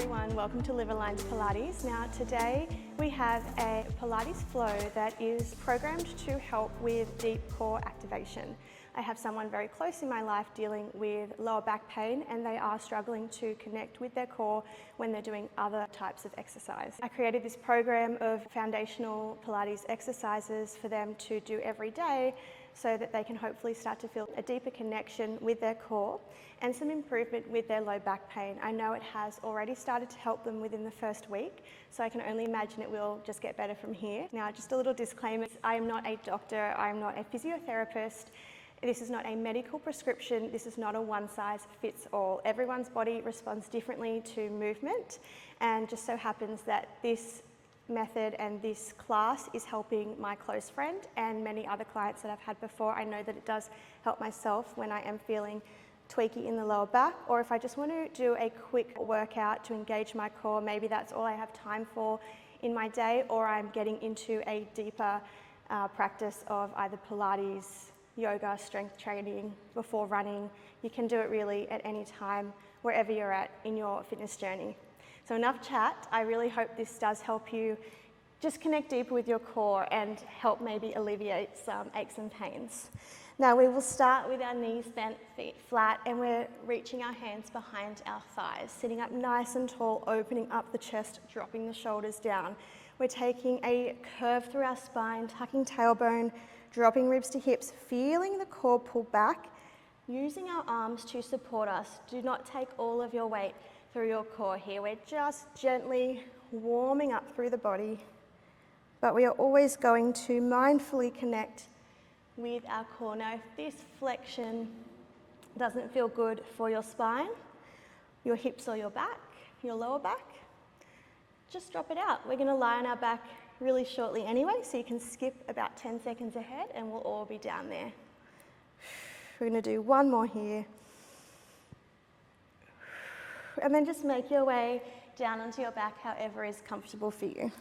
everyone, welcome to Liv Aligned Pilates. Now today we have a Pilates flow that is programmed to help with deep core activation. I have someone very close in my life dealing with lower back pain, and they are struggling to connect with their core when they're doing other types of exercise. I created this program of foundational Pilates exercises for them to do every day so that they can hopefully start to feel a deeper connection with their core and some improvement with their low back pain. I know it has already started to help them within the first week, so I can only imagine it will just get better from here. Now, just a little disclaimer, I am not a doctor, I am not a physiotherapist. This is not a medical prescription, this is not a one size fits all. Everyone's body responds differently to movement, and just so happens that this method and this class is helping my close friend and many other clients that I've had before. I know that it does help myself when I am feeling tweaky in the lower back, or if I just want to do a quick workout to engage my core, maybe that's all I have time for in my day, or I'm getting into a deeper practice of either Pilates, yoga, strength training before running. You can do it really at any time, wherever you're at in your fitness journey. So enough chat. I really hope this does help you just connect deeper with your core and help maybe alleviate some aches and pains. Now we will start with our knees bent, feet flat, and we're reaching our hands behind our thighs, sitting up nice and tall, opening up the chest, dropping the shoulders down. We're taking a curve through our spine, tucking tailbone, dropping ribs to hips, feeling the core pull back, using our arms to support us. Do not take all of your weight through your core here. We're just gently warming up through the body, but we are always going to mindfully connect with our core. Now, if this flexion doesn't feel good for your spine, your hips or your back, your lower back, just drop it out. We're gonna lie on our back really shortly anyway, so you can skip about 10 seconds ahead and we'll all be down there. We're gonna do one more here. And then just make your way down onto your back however is comfortable for you.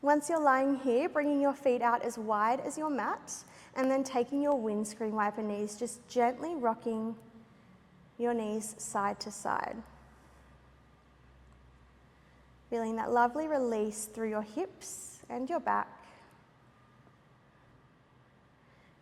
Once you're lying here, bringing your feet out as wide as your mat, and then taking your windscreen wiper knees, just gently rocking your knees side to side. Feeling that lovely release through your hips and your back.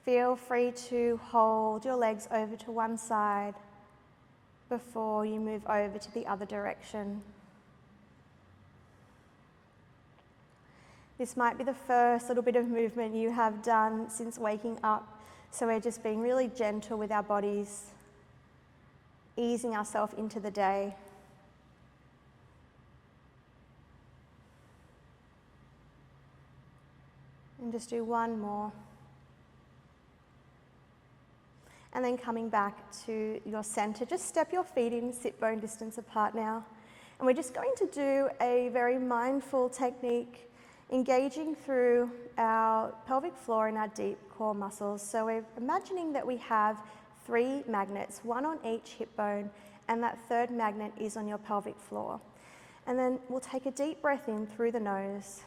Feel free to hold your legs over to one side before you move over to the other direction. This might be the first little bit of movement you have done since waking up, so we're just being really gentle with our bodies, easing ourselves into the day. And just do one more. And then coming back to your center, just step your feet in, sit bone distance apart now. And we're just going to do a very mindful technique, engaging through our pelvic floor and our deep core muscles. So we're imagining that we have 3 magnets, one on each hip bone, and that third magnet is on your pelvic floor. And then we'll take a deep breath in through the nose.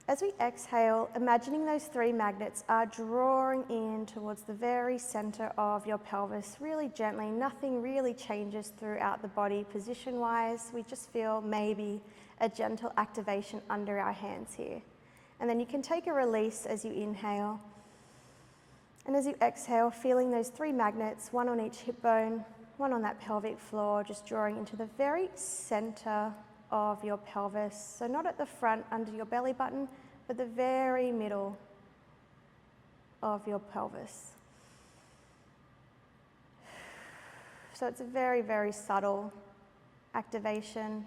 As we exhale, imagining those 3 magnets are drawing in towards the very center of your pelvis, really gently. Nothing really changes throughout the body position-wise. We just feel maybe a gentle activation under our hands here. And then you can take a release as you inhale. And as you exhale, feeling those 3 magnets, one on each hip bone, one on that pelvic floor, just drawing into the very center of your pelvis. So not at the front under your belly button, but the very middle of your pelvis. So it's a very, very subtle activation.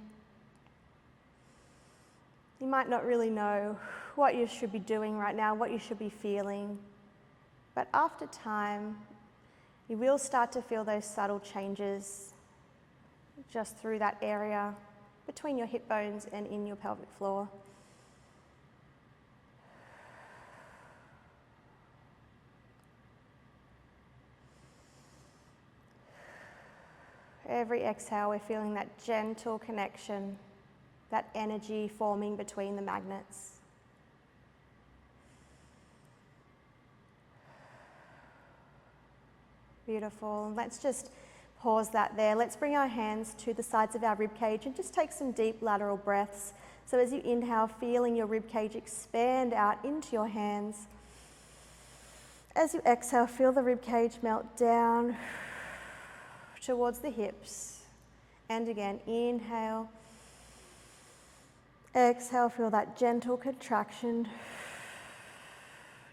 You might not really know what you should be doing right now, what you should be feeling, but after time, you will start to feel those subtle changes just through that area between your hip bones and in your pelvic floor. Every exhale, we're feeling that gentle connection, that energy forming between the magnets. Beautiful. Let's just Pause that there. Let's bring our hands to the sides of our rib cage and just take some deep lateral breaths. So as you inhale, feeling your rib cage expand out into your hands. As you exhale, feel the rib cage melt down towards the hips. And again, inhale. Exhale, feel that gentle contraction.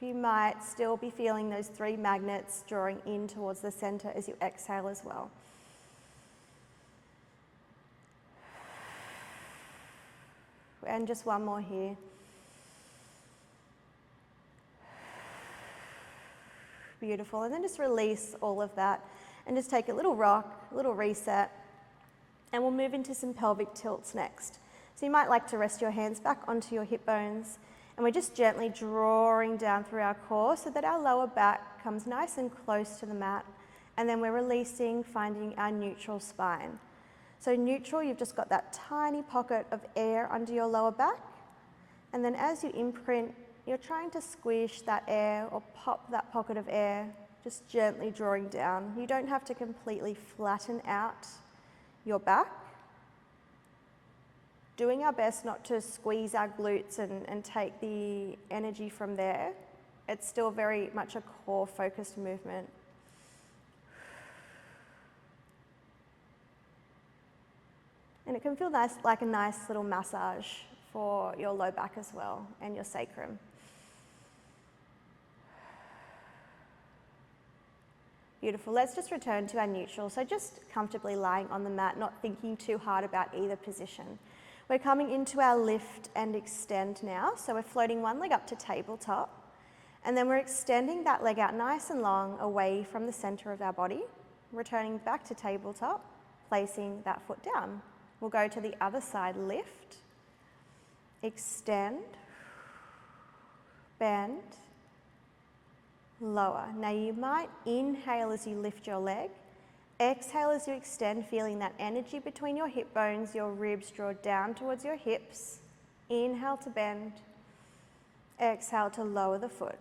You might still be feeling those 3 magnets drawing in towards the center as you exhale as well. And just one more here. Beautiful. And then just release all of that and just take a little rock, a little reset, and we'll move into some pelvic tilts next. So you might like to rest your hands back onto your hip bones, and we're just gently drawing down through our core so that our lower back comes nice and close to the mat, and then we're releasing, finding our neutral spine. So neutral, you've just got that tiny pocket of air under your lower back, and then as you imprint, you're trying to squish that air or pop that pocket of air, just gently drawing down. You don't have to completely flatten out your back. Doing our best not to squeeze our glutes and take the energy from there. It's still very much a core focused movement. And it can feel nice, like a nice little massage for your low back as well and your sacrum. Beautiful. Let's just return to our neutral. So just comfortably lying on the mat, not thinking too hard about either position. We're coming into our lift and extend now. So we're floating one leg up to tabletop, and then we're extending that leg out nice and long away from the center of our body, returning back to tabletop, placing that foot down. We'll go to the other side, lift, extend, bend, lower. Now you might inhale as you lift your leg. Exhale as you extend, feeling that energy between your hip bones, your ribs draw down towards your hips. Inhale to bend. Exhale to lower the foot.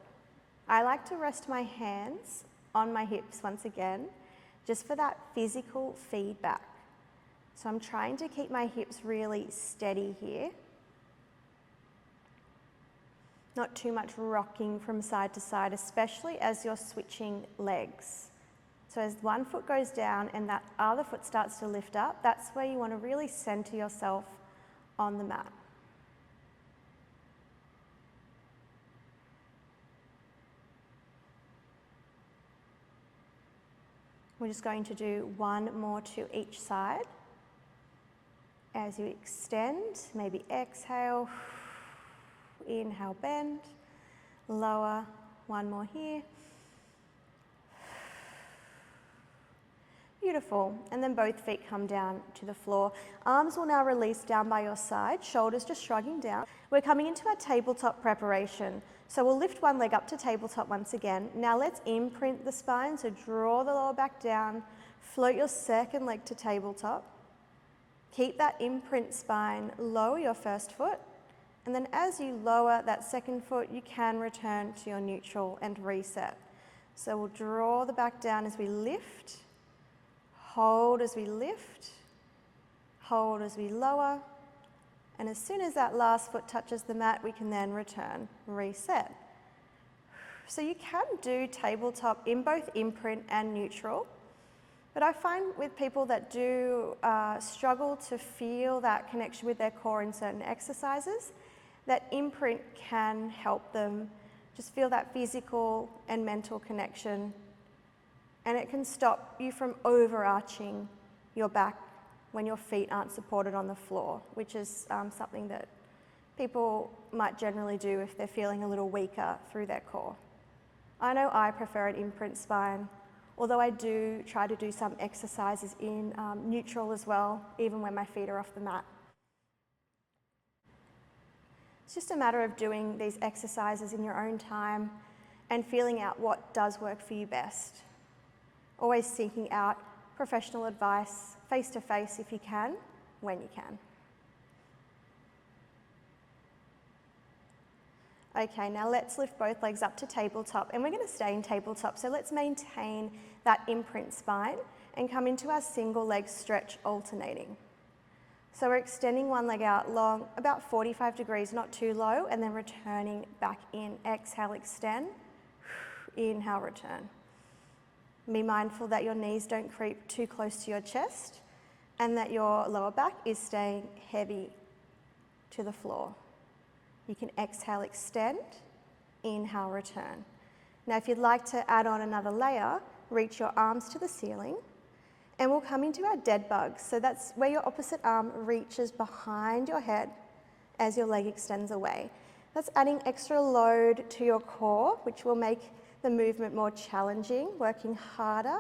I like to rest my hands on my hips once again, just for that physical feedback. So I'm trying to keep my hips really steady here. Not too much rocking from side to side, especially as you're switching legs. So as one foot goes down and that other foot starts to lift up, that's where you want to really center yourself on the mat. We're just going to do one more to each side. As you extend, maybe exhale, inhale, bend, lower, one more here. Beautiful. And then both feet come down to the floor. Arms will now release down by your side, shoulders just shrugging down. We're coming into our tabletop preparation. So we'll lift one leg up to tabletop once again. Now let's imprint the spine, so draw the lower back down, float your second leg to tabletop. Keep that imprint spine, lower your first foot, and then as you lower that second foot, you can return to your neutral and reset. So we'll draw the back down as we lift, hold as we lift, hold as we lower, and as soon as that last foot touches the mat, we can then return, reset. So you can do tabletop in both imprint and neutral, but I find with people that do struggle to feel that connection with their core in certain exercises, that imprint can help them just feel that physical and mental connection, and it can stop you from overarching your back when your feet aren't supported on the floor, which is something that people might generally do if they're feeling a little weaker through their core. I know I prefer an imprint spine, although I do try to do some exercises in neutral as well, even when my feet are off the mat. It's just a matter of doing these exercises in your own time and feeling out what does work for you best. Always seeking out professional advice, face-to-face if you can, when you can. Okay, now let's lift both legs up to tabletop, and we're going to stay in tabletop. So let's maintain that imprint spine and come into our single leg stretch alternating. So we're extending one leg out long, about 45 degrees, not too low, and then returning back in. Exhale, extend. Inhale, return. Be mindful that your knees don't creep too close to your chest and that your lower back is staying heavy to the floor. You can exhale, extend, inhale, return. Now, if you'd like to add on another layer, reach your arms to the ceiling, and we'll come into our dead bug. So that's where your opposite arm reaches behind your head as your leg extends away. That's adding extra load to your core, which will make the movement more challenging, working harder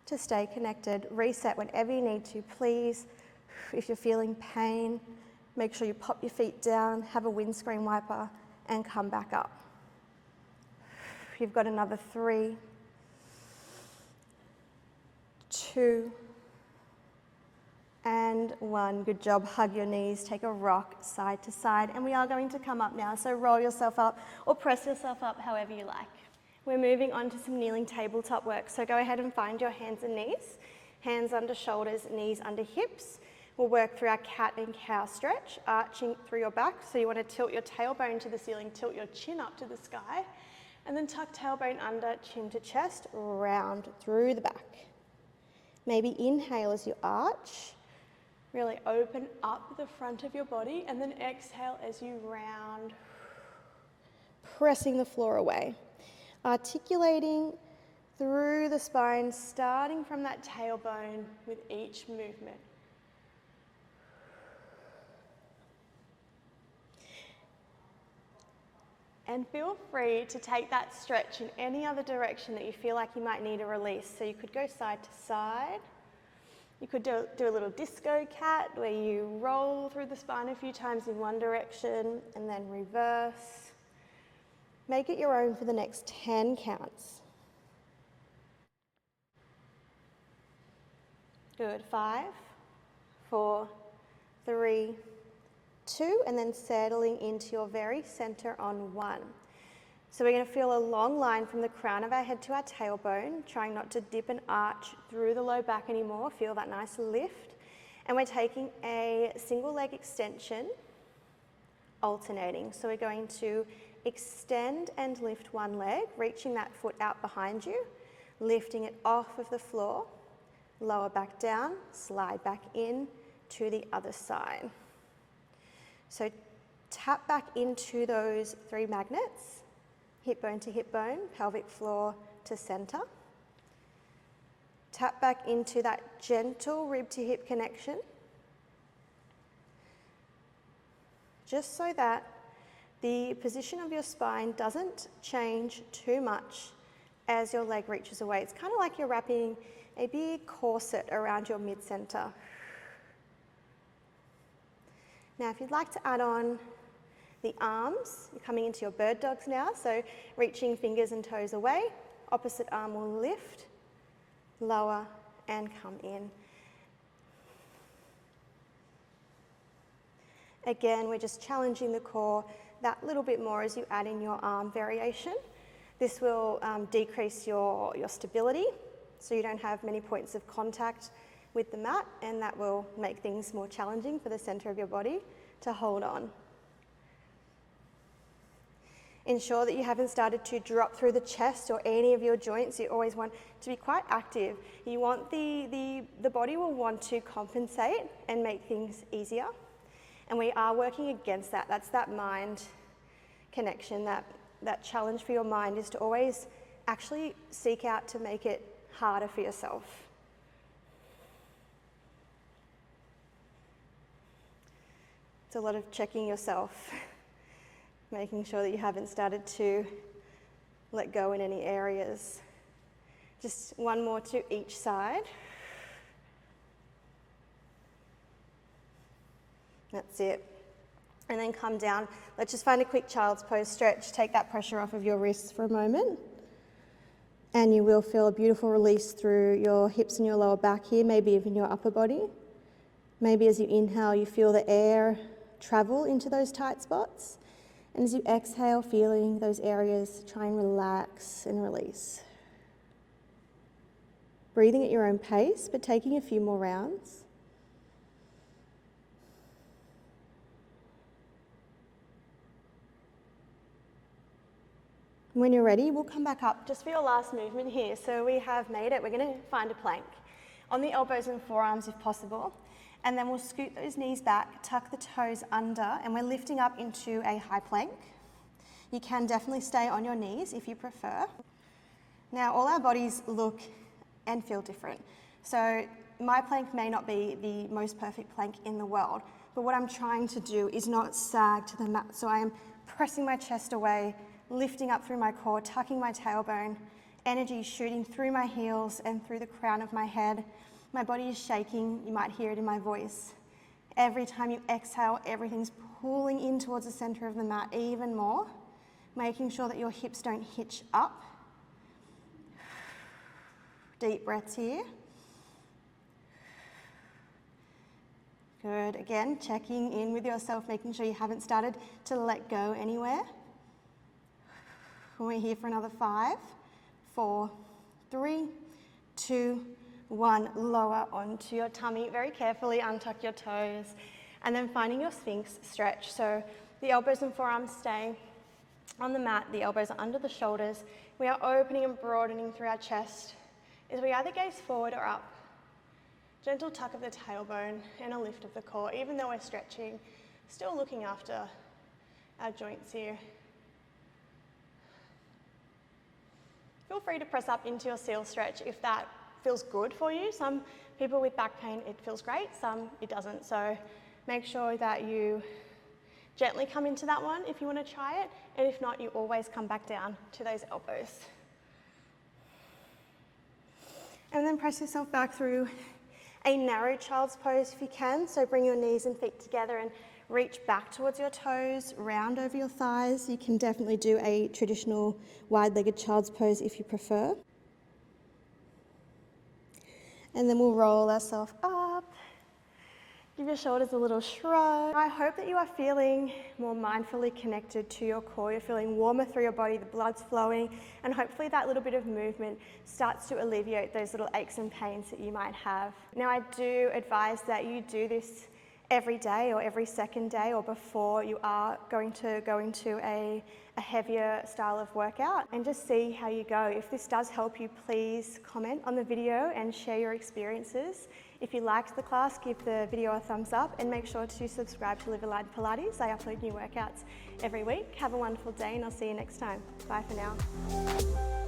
to stay connected. Reset whenever you need to, please. If you're feeling pain, make sure you pop your feet down, have a windscreen wiper, and come back up. You've got another 3, 2, and 1. Good job. Hug your knees, take a rock side to side, and we are going to come up now. So roll yourself up or press yourself up however you like. We're moving on to some kneeling tabletop work. So go ahead and find your hands and knees, hands under shoulders, knees under hips. We'll work through our cat and cow stretch, arching through your back. So you want to tilt your tailbone to the ceiling, tilt your chin up to the sky, and then tuck tailbone under, chin to chest, round through the back. Maybe inhale as you arch, really open up the front of your body, and then exhale as you round, pressing the floor away. Articulating through the spine, starting from that tailbone with each movement. And feel free to take that stretch in any other direction that you feel like you might need a release. So you could go side to side. You could do a little disco cat where you roll through the spine a few times in one direction and then reverse. Make it your own for the next 10 counts. Good. 5, 4, 3, 2, and then settling into your very center on 1. So we're going to feel a long line from the crown of our head to our tailbone, trying not to dip and arch through the low back anymore. Feel that nice lift. And we're taking a single leg extension, alternating. So we're going to extend and lift one leg, reaching that foot out behind you, lifting it off of the floor, lower back down, slide back in to the other side. So tap back into those 3 magnets, hip bone to hip bone, pelvic floor to center. Tap back into that gentle rib to hip connection, just so that the position of your spine doesn't change too much as your leg reaches away. It's kind of like you're wrapping a big corset around your mid-center. Now, if you'd like to add on the arms, you're coming into your bird dogs now, so reaching fingers and toes away, opposite arm will lift, lower, and come in. Again, we're just challenging the core that little bit more as you add in your arm variation. This will decrease your stability, so you don't have many points of contact with the mat, and that will make things more challenging for the center of your body to hold on. Ensure that you haven't started to drop through the chest or any of your joints. You always want to be quite active. You want the body will want to compensate and make things easier. And we are working against that. That's that mind connection, that challenge for your mind is to always actually seek out to make it harder for yourself. It's a lot of checking yourself, making sure that you haven't started to let go in any areas. Just one more to each side. That's it. And then come down. Let's just find a quick child's pose stretch. Take that pressure off of your wrists for a moment. And you will feel a beautiful release through your hips and your lower back here, maybe even your upper body. Maybe as you inhale, you feel the air travel into those tight spots. And as you exhale, feeling those areas, try and relax and release. Breathing at your own pace, but taking a few more rounds. When you're ready, we'll come back up just for your last movement here. So we have made it. We're going to find a plank on the elbows and forearms if possible. And then we'll scoot those knees back, tuck the toes under, and we're lifting up into a high plank. You can definitely stay on your knees if you prefer. Now, all our bodies look and feel different. So my plank may not be the most perfect plank in the world, but what I'm trying to do is not sag to the mat. So I am pressing my chest away, lifting up through my core, tucking my tailbone, energy shooting through my heels and through the crown of my head. My body is shaking, you might hear it in my voice. Every time you exhale, everything's pulling in towards the center of the mat even more, making sure that your hips don't hitch up. Deep breaths here. Good, again, checking in with yourself, making sure you haven't started to let go anywhere. We're here for another 5, 4, 3, 2, 1. Lower onto your tummy. Very carefully untuck your toes. And then finding your Sphinx stretch. So the elbows and forearms stay on the mat. The elbows are under the shoulders. We are opening and broadening through our chest as we either gaze forward or up. Gentle tuck of the tailbone and a lift of the core. Even though we're stretching, still looking after our joints here. Feel free to press up into your seal stretch if that feels good for you. Some people with back pain, it feels great, some it doesn't. So make sure that you gently come into that one if you want to try it, and if not, you always come back down to those elbows. And then press yourself back through a narrow child's pose if you can. So bring your knees and feet together and reach back towards your toes, round over your thighs. You can definitely do a traditional wide-legged child's pose if you prefer. And then we'll roll ourselves up. Give your shoulders a little shrug. I hope that you are feeling more mindfully connected to your core. You're feeling warmer through your body, the blood's flowing, and hopefully that little bit of movement starts to alleviate those little aches and pains that you might have. Now, I do advise that you do this every day or every second day or before you are going to go into a heavier style of workout, and just see how you go. If this does help you, please comment on the video and share your experiences. If you liked the class, give the video a thumbs up and make sure to subscribe to Liv Aligned Pilates. I upload new workouts every week. Have a wonderful day and I'll see you next time. Bye for now.